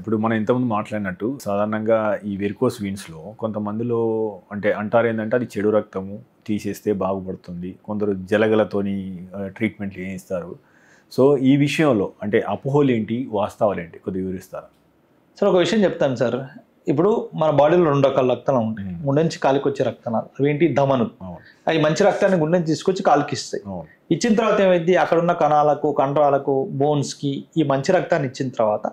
ఇప్పుడు మనం ఇంతకుముందు మాట్లాడినట్టు సాధారణంగా ఈ వెరికోస్ వీన్స్లో కొంతమందిలో అంటే అంటారు ఏంటంటే అది చెడు రక్తము తీసేస్తే బాగుపడుతుంది, కొందరు జలగలతోని ట్రీట్మెంట్లు చేయిస్తారు. సో ఈ విషయంలో అంటే అపోహలు ఏంటి, వాస్తవాలు ఏంటి, కొద్దిగా వివరిస్తారా? సార్ ఒక విషయం చెప్తాను సార్. ఇప్పుడు మన బాడీలో 2 రకాల రక్తాలు ఉంటాయి. గుండె నుంచి కాలికి వచ్చే రక్తనాలు అవేంటి, ధమనులు. అవి మంచి రక్తాన్ని గుండె నుంచి తీసుకొచ్చి కాలికి ఇస్తాయి. ఇచ్చిన తర్వాత ఏమైంది, అక్కడ ఉన్న కణాలకు, కండరాలకు, బోన్స్కి ఈ మంచి రక్తాన్ని ఇచ్చిన తర్వాత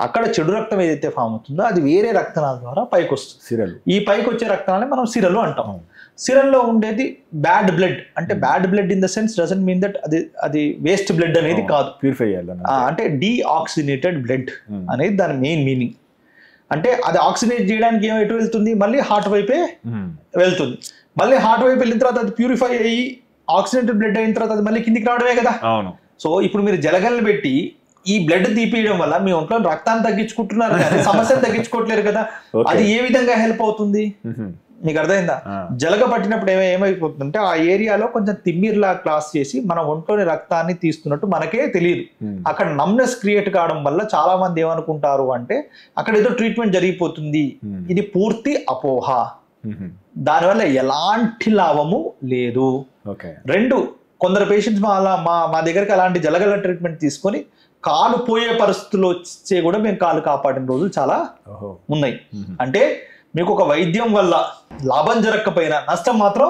అక్కడ చెడు రక్తం ఏదైతే ఫామ్ అవుతుందో అది వేరే రక్తనాల ద్వారా పైకి వస్తుంది. సిరలు. ఈ పైకి వచ్చే రక్తాలని మనం సిరలు అంటాం. సిరల్లో ఉండేది బ్యాడ్ బ్లడ్. అంటే bad blood in the sense doesn't mean that అది వేస్ట్ బ్లడ్ అనేది కాదు, ప్యూరిఫై చేయాలి. అంటే డీఆక్సినేటెడ్ బ్లడ్ అనేది దాని మెయిన్ మీనింగ్. అంటే అది ఆక్సినేట్ చేయడానికి ఎటు వెళ్తుంది, మళ్ళీ హార్ట్ వైపే వెళ్తుంది. మళ్ళీ హార్ట్ వైపు వెళ్ళిన తర్వాత అది ప్యూరిఫై అయ్యి ఆక్సినేటెడ్ బ్లడ్ అయిన తర్వాత అది మళ్ళీ కిందికి రావడమే కదా. సో ఇప్పుడు మీరు జలగలను పెట్టి ఈ బ్లడ్ తీపియడం వల్ల మీ ఒంట్లో రక్తాన్ని తగ్గించుకుంటున్నారు కానీ సమస్యను తగ్గించుకోవట్లేరు కదా. అది ఏ విధంగా హెల్ప్ అవుతుంది మీకు అర్థమైందా? జలగ పట్టినప్పుడు ఏమైపోతుందంటే ఆ ఏరియాలో కొంచెం తిమ్మిర్లా క్లాస్ చేసి మన ఒంట్లోని రక్తాన్ని తీస్తున్నట్టు మనకే తెలియదు. అక్కడ నమ్నెస్ క్రియేట్ కావడం వల్ల చాలా మంది ఏమనుకుంటారు అంటే అక్కడ ఏదో ట్రీట్మెంట్ జరిగిపోతుంది. ఇది పూర్తి అపోహ. దానివల్ల ఎలాంటి లాభము లేదు. 2, కొందరు పేషెంట్స్ మా దగ్గరికి అలాంటి జలగల ట్రీట్మెంట్ తీసుకొని కాలు పోయే పరిస్థితుల్లో వచ్చే కూడా మేము కాలు కాపాడిన రోజులు చాలా ఉన్నాయి. అంటే మీకు ఒక వైద్యం వల్ల లాభం జరగకపోయినా నష్టం మాత్రం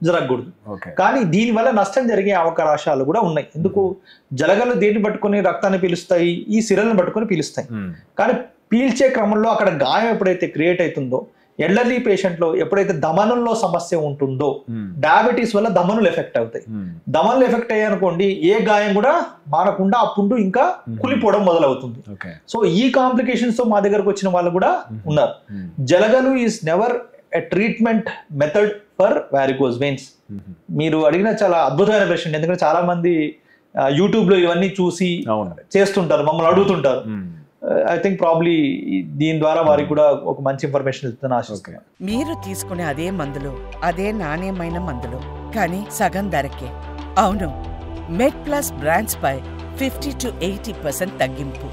జరగకూడదు. కానీ దీనివల్ల నష్టం జరిగే అవకాశాలు కూడా ఉన్నాయి. ఎందుకు, జలగలు దేన్ని పట్టుకొని రక్తాన్ని పీలుస్తాయి, ఈ సిరలను పట్టుకొని పీలుస్తాయి. కానీ పీల్చే క్రమంలో అక్కడ గాయం ఎప్పుడైతే క్రియేట్ అవుతుందో, ఎల్డర్లీ పేషెంట్లో ఎప్పుడైతే దమనంలో సమస్య ఉంటుందో, డయాబెటీస్ వల్ల దమనులు ఎఫెక్ట్ అవుతాయి. దమనులు ఎఫెక్ట్ అయ్యాయనుకోండి ఏ గాయం కూడా మానకుండా ఆ పుండు ఇంకా కులిపోవడం మొదలవుతుంది. సో ఈ కాంప్లికేషన్స్ తో మా దగ్గరకు వచ్చిన వాళ్ళు కూడా ఉన్నారు. జలగలు is never a treatment method for varicose veins. మీరు అడిగిన చాలా అద్భుతమైన ప్రశ్న. ఎందుకంటే చాలా మంది యూట్యూబ్ లో ఇవన్నీ చూసి చేస్తుంటారు, మమ్మల్ని అడుగుతుంటారు. ఐ థింక్ ప్రాబ్లీ దీని ద్వారా వారికి కూడా ఒక మంచి ఇన్ఫర్మేషన్ ఇస్తుందని ఆశిస్తున్నాను. మీరు తీసుకునే అదే మందులు, అదే నాణ్యమైన మందులు, కానీ సగం ధరకే. అవును, మెడ్ ప్లస్ బ్రాండ్స్ పై 50 to 80% తగ్గింపు.